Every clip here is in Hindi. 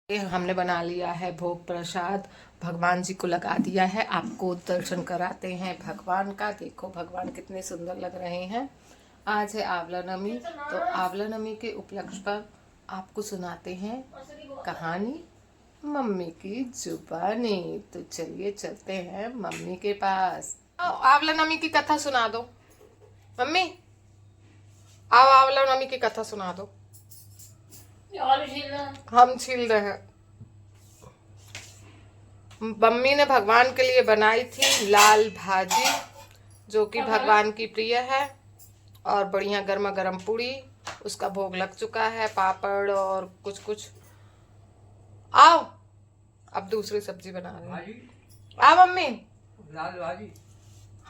ये हमने बना लिया है भोग प्रसाद, भगवान जी को लगा दिया है। आपको दर्शन कराते हैं भगवान का। देखो भगवान कितने सुंदर लग रहे हैं। आज है आंवला नवमी, तो आंवला नवमी के उपलक्ष्य पर आपको सुनाते हैं कहानी मम्मी की जुबानी। तो चलिए चलते हैं मम्मी के पास। आंवला नवमी की कथा सुना दो मम्मी। आओ आंवला नवमी की कथा सुना दो। हम छील रहे हैं। मम्मी ने भगवान के लिए बनाई थी लाल भाजी, जो कि भगवान की प्रिय है, और बढ़िया गर्मा गर्म पूड़ी। उसका भोग लग चुका है, पापड़ और कुछ कुछ। आओ अब दूसरी सब्जी बना रहे हैं। आओ मम्मी। लाल भाजी।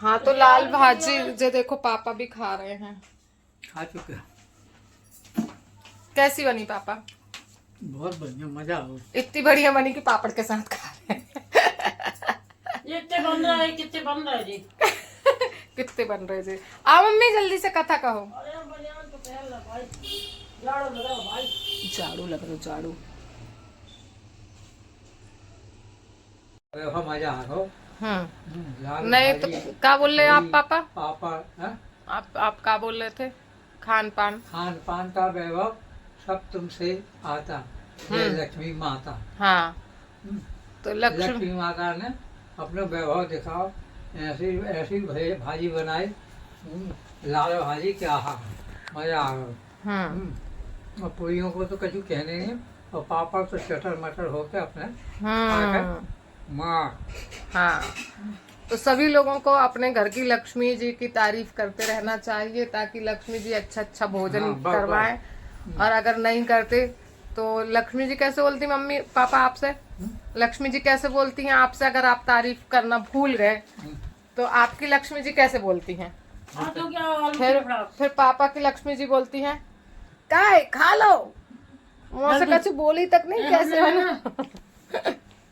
हाँ तो लाल भाजी जो देखो पापा भी खा रहे हैं। खा चुके। कैसी बनी पापा? बहुत बढ़िया, मजा हो। इतनी बढ़िया बनी कि पापड़ के साथ खा रहे हैं। कितने बन रहा है जी। कितने बन रहे जी। आओ मम्मी जल्दी से कथा कहो। झाड़ू लग रहा झाड़ू। मजा हो। नहीं तो क्या बोल रहे आप पापा? पापा आप क्या बोल रहे थे? खान पान का वैभव सब तुमसे आता है, लक्ष्मी माता। हाँ तो लक्ष्मी माता ने अपना वैभव दिखाओ। ऐसी ऐसी भाजी बनाई, लाल भाजी, क्या मजा आ गया। और पूरियों को तो कछु कहने नहीं, और पापड़ तो चटर मटर होके अपने माँ। हाँ तो सभी लोगों को अपने घर की लक्ष्मी जी की तारीफ करते रहना चाहिए, ताकि लक्ष्मी जी अच्छा अच्छा भोजन करवाएं। और अगर नहीं करते तो लक्ष्मी जी कैसे बोलती मम्मी पापा आपसे? लक्ष्मी जी कैसे बोलती हैं आपसे? अगर आप तारीफ करना भूल गए तो आपकी लक्ष्मी जी कैसे बोलती हैं? फिर पापा की लक्ष्मी जी बोलती हैं काय खा लो। मुँह से कुछ बोली तक नहीं, कैसे है ना।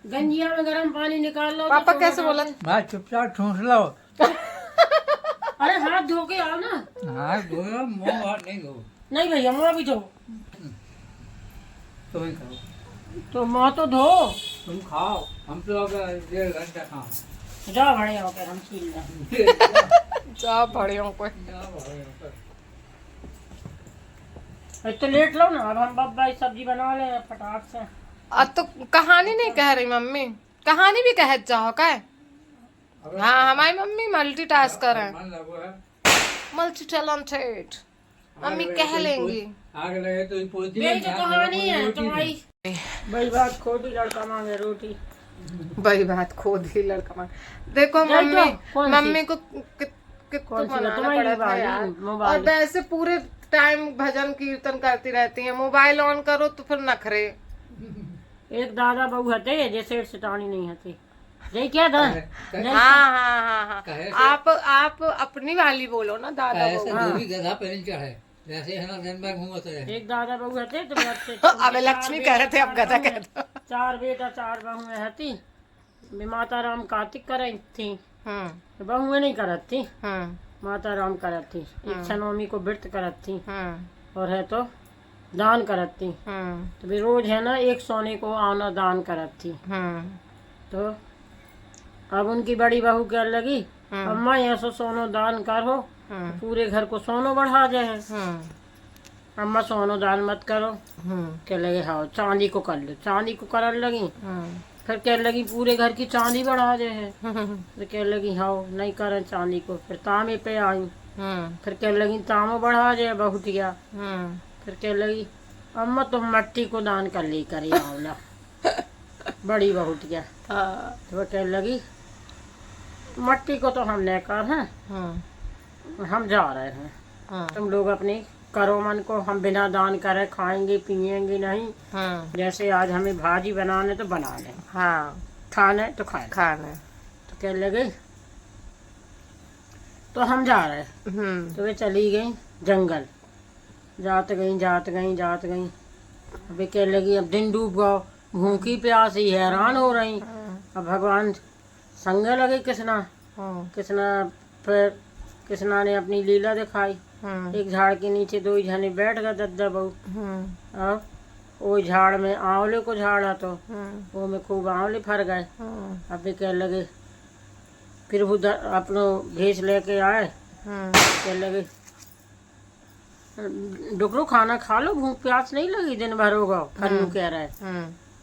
गंजिया में गर्म पानी निकाल लो। पापा कैसे बोला? भाई चुपचाप ठूस लो। अरे हाथ धो के आओ ना। हाथ धो, मुँह हाथ नहीं धो। नहीं भैया मुँह भी धो। तुम ही खाओ। तो मुँह तो धो। तुम खाओ, हम तो अब 1.5 घंटा खाओ। जा बड़े होकर हम छील लें। जा बड़ियों को। तो लेट लो ना, अब हम बब्बा सब्जी बना ले फटाक से। अब तो कहानी नहीं कह रही मम्मी, कहानी भी कह चाहो का? हाँ हमारी मम्मी मल्टीटास्कर है, मल्टी टैलेंटेड मम्मी कह लेंगी। आग लगे तो मेरी तो कहानी है तुम्हारी। बड़ी बात खोटी लड़का मांगे रोटी। बड़ी बात खोद ही लड़का मांगे। देखो मम्मी को कितना मनाना पड़ा था यार। और वैसे पूरे टाइम भजन कीर्तन करती रहती है, मोबाइल ऑन करो तो फिर नखरे। एक दादा बहू हते जैसे सिटानी नहीं हती। यही क्या था? हाँ आप अपनी वाली बोलो ना दादा बहू। गधा पहन चढ़े जैसे है ना, दिन भर घूमते हैं। एक दादा बहू हते तो अब लक्ष्मी कह रहे थे, अब गधा कह दो। 4 बेटा 4 बहुएं हती। माता राम कार्तिक करत थी, बहुएं नहीं करत थी। माता राम करत थी, इच्छा नवमी को व्रत करत थी, और है तो दान करत थी। तो भी रोज है ना 1 सोने को आना दान करत थी। तो अब उनकी बड़ी बहू क्या लगी, अम्मा ऐसो सोनो दान करो, पूरे घर को सोनो बढ़ा जाए। अम्मा सोनो दान मत करो। क्या लगे हाँ चांदी को कर लो, चांदी को करने लगी। फिर क्या लगी पूरे घर की चांदी बढ़ा जाए। फिर क्या लगी हाँ नहीं करें चांदी को, फिर तांबे पे आई। फिर क्या लगी तांबो बढ़ा जाए बहुटिया। फिर क्या लगी अम्मा तुम मट्टी को दान कर ली करी आंवला। बड़ी बहुटिया। तो क्या लगी मट्टी को तो हम नहीं कर हैं, हम जा रहे हैं। तुम लोग अपनी करो मन को, हम बिना दान करे खाएंगे पिएंगे नहीं। जैसे आज हमें भाजी बनाने तो बना लें, खाने तो खाने। तो क्या लगे तो हम जा रहे। तो वे चली गई जंगल, जात गई। अभी क्या लगी अब दिन डूब गो, भूखी प्यासी हैरान हो रही। अब भगवान संग लगे कृष्णा फिर कृष्णा ने अपनी लीला दिखाई। एक झाड़ के नीचे 2 जने बैठ गए दद्दा बहू। अब वो झाड़ में आंवले को झाड़ा तो वो में खूब आंवले फर गए। अब भी कह लगे, फिर वो अपनो भेज लेके आए, कह लगे डुकरो खाना खा लो, भूख प्यास नहीं लगी दिन भर होगा। खन्नू कह रहा है,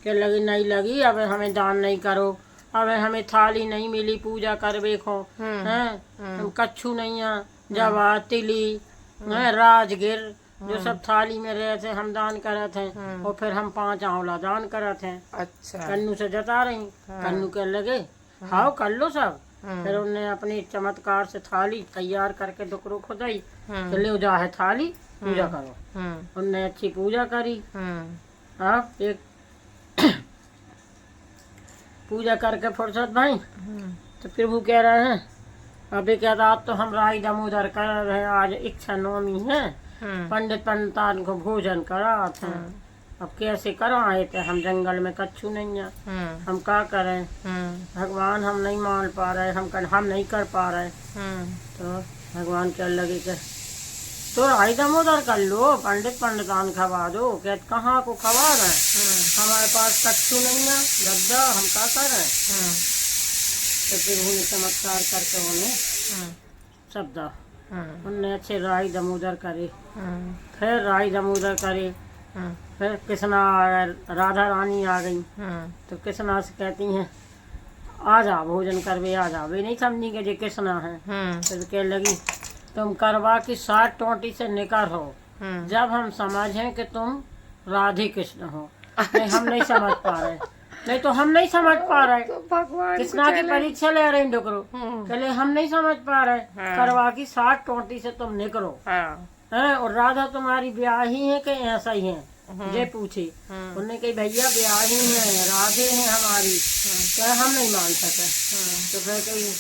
कह लगी नहीं लगी, अब हमें दान नहीं करो, अब हमें थाली नहीं मिली पूजा करवे को, हैं कच्छू नहीं है, जवा तिली राजगिर जो सब थाली में रहे थे हम दान करे थे, और फिर हम 5 आंवला दान करे थे। अच्छा। कन्नू से जता रही, कन्नू कह लगे हाओ कर लो सब। फिर उन्हें अपनी चमत्कार से थाली तैयार करके डुकरो खुदाई, तो ले जा है थाली, पूजा करो। उनने अच्छी पूजा करी। अब एक पूजा करके फुर्सत भाई, तो फिर वो कह रहे हैं अभी क्या था, आज तो हम राई दामोदर कर रहे हैं, आज इच्छा नवमी है, पंडित पंडितान को भोजन करा थे। अब कैसे कराए थे, हम जंगल में कच्छू नहीं है, हम क्या करें, भगवान हम नहीं मान पा रहे, हम नहीं कर पा रहे। तो भगवान क्या लगे कि तो राई दामोदर कर लो, पंडित पंडितान खवा दो। क्या कहाँ को खवा रहे, हमारे पास कच्छू नहीं है, गद्दा, हम क्या करें। तो फिर उन्हें चमत्कार करके उन्हें शब्द उनने अच्छे राई दामोदर करे। फिर राई दामोदर करे, फिर कृष्णा राधा रानी आ गई, तो कृष्णा से कहती हैं आ जा भोजन करवे, आ जा। वे नहीं समझी कि ये कृष्णा है। फिर कह लगी तुम करवा की 60 टोटी से निकर हो, जब हम समझें कि तुम राधे कृष्ण हो। नहीं हम नहीं समझ पा रहे, नहीं तो हम नहीं समझ पा रहे, तो भगवान कृष्णा की परीक्षा ले रहे डुकरो, कहले हम नहीं समझ पा रहे। करवा की 60 टोटी से तुम निकलो, है और राधा तुम्हारी ब्याही है कि ऐसा ही है, जे पूछे। उन्होंने कही भैया ब्याही है, राधे है हमारी, क्या हम नहीं मान सके। तो फिर कही,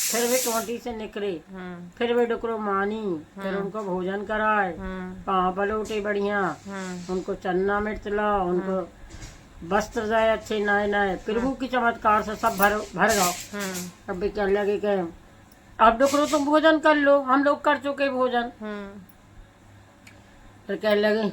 फिर वे 20 से निकले, फिर वे डुकरो मानी, फिर उनको भोजन कराए, पाँव पलोटे बढ़िया, उनको चन्ना मिर्च ला, उनको वस्त्र जाए अच्छे नए नए, प्रभु की चमत्कार से सब भर गए। अब भी कहने लगे कि अब डुकरो तुम भोजन कर लो, हम लोग कर चुके भोजन। फिर कहने लगे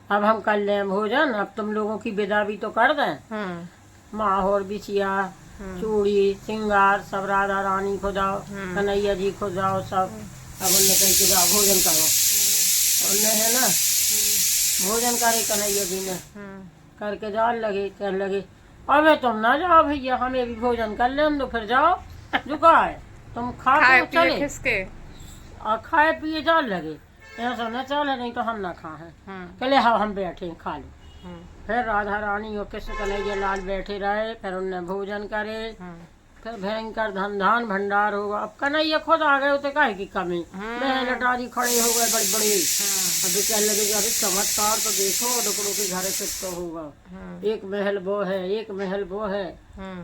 अब हम कर लें भोजन, अब तुम लोगों की विदा भी तो कर दें। माहौर बिछिया चूड़ी सिंगार सब राधा रानी को जाओ, कन्हैया जी को जाओ सब। अब उनने कही कि जाओ भोजन करो, उनने है ना भोजन करे कन्हैया जी ने करके जान लगे। कहने लगे अबे तुम ना जाओ भैया, हमें भी भोजन कर लें दो, फिर जाओ झुका है तुम खा चले और खाए पिए जान लगे, ऐसा न चले नहीं तो हम ना खाए। कहले हाँ हम बैठे खा लो। फिर राधा रानी और कृष्ण कन्हैया लाल बैठे रहे, फिर उनने भोजन करे, फिर भयंकर धन भंडार होगा। अब कन्हैया खुद आ गए होते काहे की कमी, बहन लटारी खड़े हो गए बड़ी बड़ी। अभी कहने लगे अरे चमत्कार तो देखो, डुकरो के घर से तो होगा, एक महल वो है, एक महल वो है,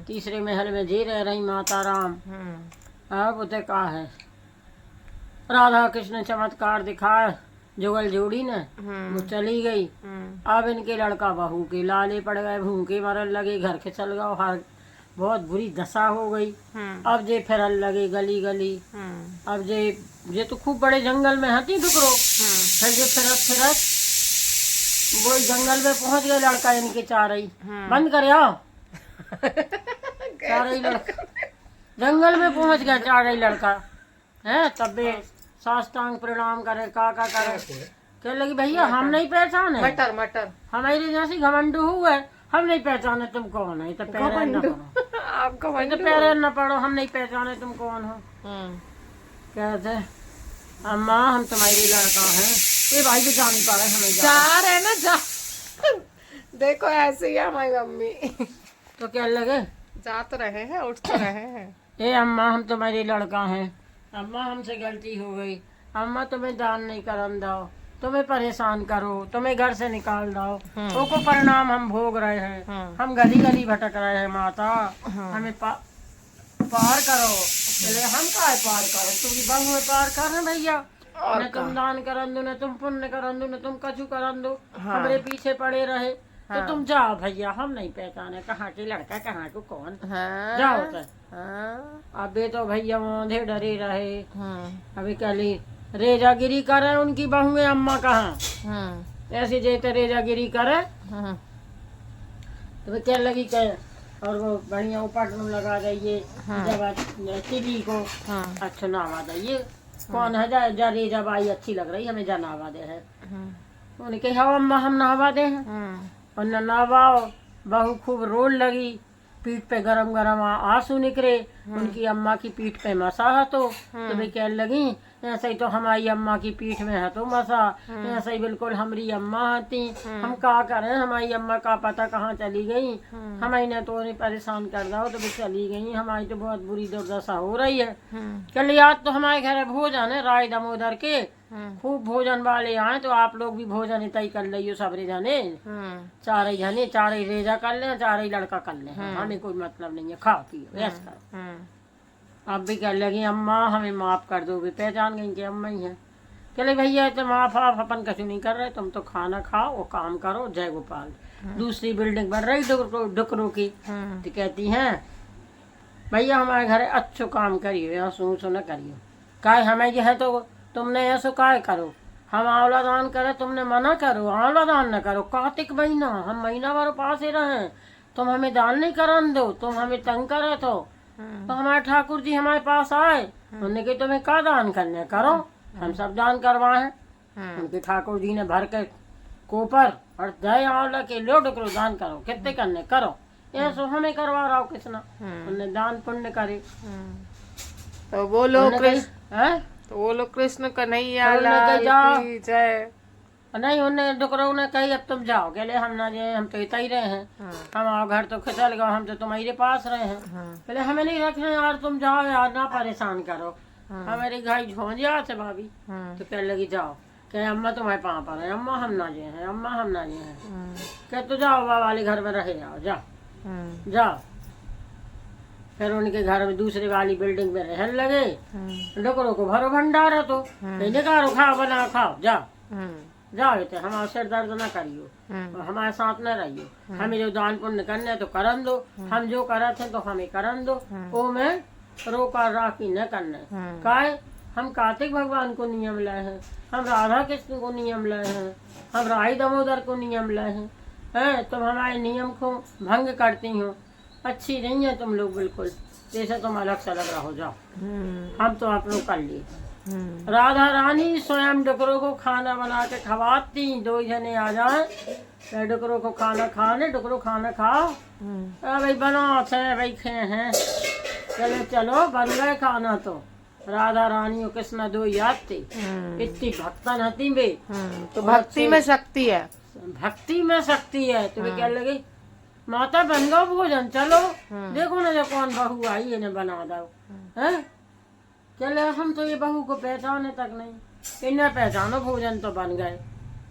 तीसरे महल में जी रह रही माता राम। अब उते कहा है राधा कृष्ण चमत्कार दिखाए, जुगल जोड़ी ने वो चली गई। अब इनके लड़का बहू के लाले पड़ गए, भूखे मरन लगे, घर के चल गए, हर बहुत बुरी दशा हो गई। अब जे फिरन लगे गली गली। अब जे तो खूब बड़े जंगल में हती डुकरो, फिर जे फिरत वो जंगल में पहुंच गए। लड़का इनके चारई बंद करे आओ, चारई लड़का जंगल में पहुंच गया, चारई लड़का है। तब साष्टांग प्रणाम करे, काका करे, कह लगी भैया हम नहीं पहचाने, मटर हमारे जैसी घमंडू हुए, हम नहीं पहचाने तुम कौन है। तो पैर न पड़ो, आपका तो पैर न पड़ो, हम नहीं पहचाने तुम कौन हो। कहते अम्मा हम तुम्हारी लड़का है। ये भाई भी जा नहीं पा रहे, हमें जा रहे ना जा देखो ऐसे ही हमारी मम्मी। तो क्या लगे जा तो रहे हैं, उठ तो रहे हैं। ए अम्मा हम तुम्हारी लड़का हैं, अम्मा हमसे गलती हो गई, अम्मा तुम्हें दान नहीं करन दो, तुम्हें परेशान करो, तुम्हें घर से निकाल दो, को परिणाम हम भोग रहे हैं, हम गली गली भटक रहे हैं माता, हमें पार करो। हम का पार करो, तुम्हारी बहू में पार कर भैया, न तुम दान करन दो, न तुम पुण्य करन दो, न तुम कछु करन दो, हमारे पीछे पड़े रहे। तो तुम जाओ भैया, हम नहीं पहचाने कहाँ के लड़का कहाँ को कौन, जाओ। अबे तो भैया मोंधे डरे रहे। अभी कली रेजागिरी करे उनकी बहुएं अम्मा कहाँ, ऐसे जैसे रेजागिरी करे तो वे क्या लगी कहे और वो बढ़िया उपटन लगा जाइए जब टीवी को अच्छा नावा दे कौन है जा रेजा बाई अच्छी लग रही हमें जा नहवा दे है उन्हें कही हाँ अम्मा हम नहवा दे हैं और न नहवाओ बहू खूब रोल लगी पीठ पे गरम गरम आंसू निकले उनकी अम्मा की पीठ पे मसा है तो वे कह लगी ऐसे ही तो हमारी अम्मा की पीठ में है तो मसा ऐसे ही बिल्कुल हमारी अम्मा थी हम क्या करें हमारी अम्मा का पता कहाँ चली गई हमारी ने तो उन्हें परेशान कर दो तो वे चली गई हमारी तो बहुत बुरी दुर्दशा हो रही है चलिए आज तो हमारे घर भोजन है राय दामोदर के खूब भोजन वाले आए तो आप लोग भी भोजन तय कर लियो सबरे जाने चारे रेजा कर ले चारे लड़का कर ले हमें कोई मतलब नहीं है खाओ पियो ऐसा करो अब भी कह लगी अम्मा हमें माफ कर दो भी पहचान गई कि अम्मा ही है चले भैया तो माफ आप अपन कछु नहीं कर रहे तुम तो खाना खाओ और काम करो जय गोपाल दूसरी बिल्डिंग बन रही डुकरों की तो कहती हैं भैया हमारे घर अच्छो काम करियो यहाँ सू न करियो काय हमें जो है तो तुमने ऐसो काय करो हम आंवला दान करे तुमने मना करो आंवला दान न करो कार्तिक महीना हम महीना भर पास ही रहे तुम हमें दान नहीं करन दो तुम हमें तंग करे तो हमारे ठाकुर जी हमारे पास आए उन्होंने कहा तुम्हें क्या दान करने करो हम सब दान करवाए उनके ठाकुर जी ने भर के कोपर और दही आंवला के लो डुकरो दान करो कितने करने करो ऐसो हमें करवा रहा हो किसना उन्होंने दान पुण्य करे तो बोलो तो वो लोग कृष्ण कन्हैया लाल की जय नहीं उन्हें डुकरों ने कही अब तुम जाओ कहले हम ना जाए हम तो इतना ही रहे हैं हमारा घर तो खिसल गया हम तो तुम्हारे पास रहे हैं पहले हमें नहीं रखना यार तुम जाओ यार ना परेशान करो हमारी घर झोंझिया से भाभी तो कह लगी जाओ कहे अम्मा तुम्हारे पाँव पर है अम्मा हम ना जाए हैं अम्मा हम ना जाए हैं कह तो जाओ बाबा वाले घर में रहे जाओ जाओ जाओ फिर उनके घर में दूसरे वाली बिल्डिंग में रहने लगे डुकरों को भरो भंडारा तो निकालो खाओ बना खाओ जाओ जाओ तो हमारा सिर दर्द न करियो हमारे साथ न रहियो हमें जो दान पुण्य करने तो करन दो हम जो करे थे तो हमें करन दो वो में रोका राखी न करने काय हम कार्तिक भगवान को नियम लाए हैं हम राधा कृष्ण को नियम लाए हैं हम राय दामोदर को नियम लाए हैं तुम हमारे नियम को भंग करती हो अच्छी नहीं है तुम लोग बिल्कुल जैसे तुम अलग से अलग रहो जाओ हम तो आप लोग कर लिए राधा रानी स्वयं डुकरों को खाना बना के खवाती दो जने आ जाए डुकरों को खाना खाने डुकरों खाना खाओ भाई बनाओ थे भाई खे हैं चलो चलो बन गए खाना तो राधा रानी और कृष्ण दो याद थी इतनी भक्तन हती बे तो भक्ति में शक्ति है भक्ति में शक्ति है तुम्हें क्या लगी माता बन गो भोजन चलो देखो ना जो कौन बहू आई है बना दो है चले हम तो ये बहू को पहचाने तक नहीं इन्हें पहचानो भोजन तो बन गए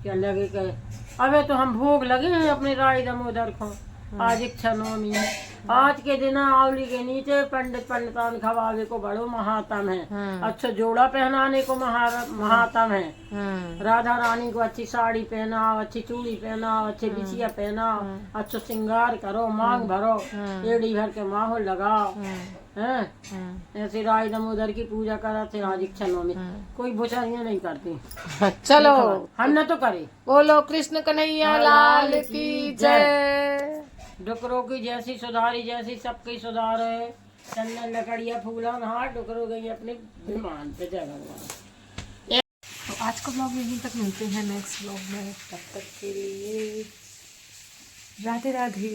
क्या लगे कहे अबे तो हम भोग लगे हैं अपने राय दामोदर को आज इच्छा नवमी है आज के दिन आवली के नीचे पंडित पंडितान खवावे को बड़ो महात्म है अच्छा जोड़ा पहनाने को महात्म है राधा रानी को अच्छी साड़ी पहनाओ अच्छी चूड़ी पहनाओ अच्छे बिछिया पहनाओ अच्छा श्रृंगार करो मांग भरो एड़ी भर के माहौल लगाओ ऐसे राय दामोदर की पूजा करा थे आज इच्छा नवमी कोई बुराइयां नहीं करती चलो हम न तो करे बोलो कृष्ण कन्हैया लाल की जय डुकरों की जैसी सुधारी जैसी सबकी सुधार है चंदन लकड़िया फूला नहा डुकरों गई अपने विमान पे जय भगवान। तो आज का ब्लॉग यहीं तक मिलते हैं नेक्स्ट ब्लॉग में तब तक के लिए राधे राधे।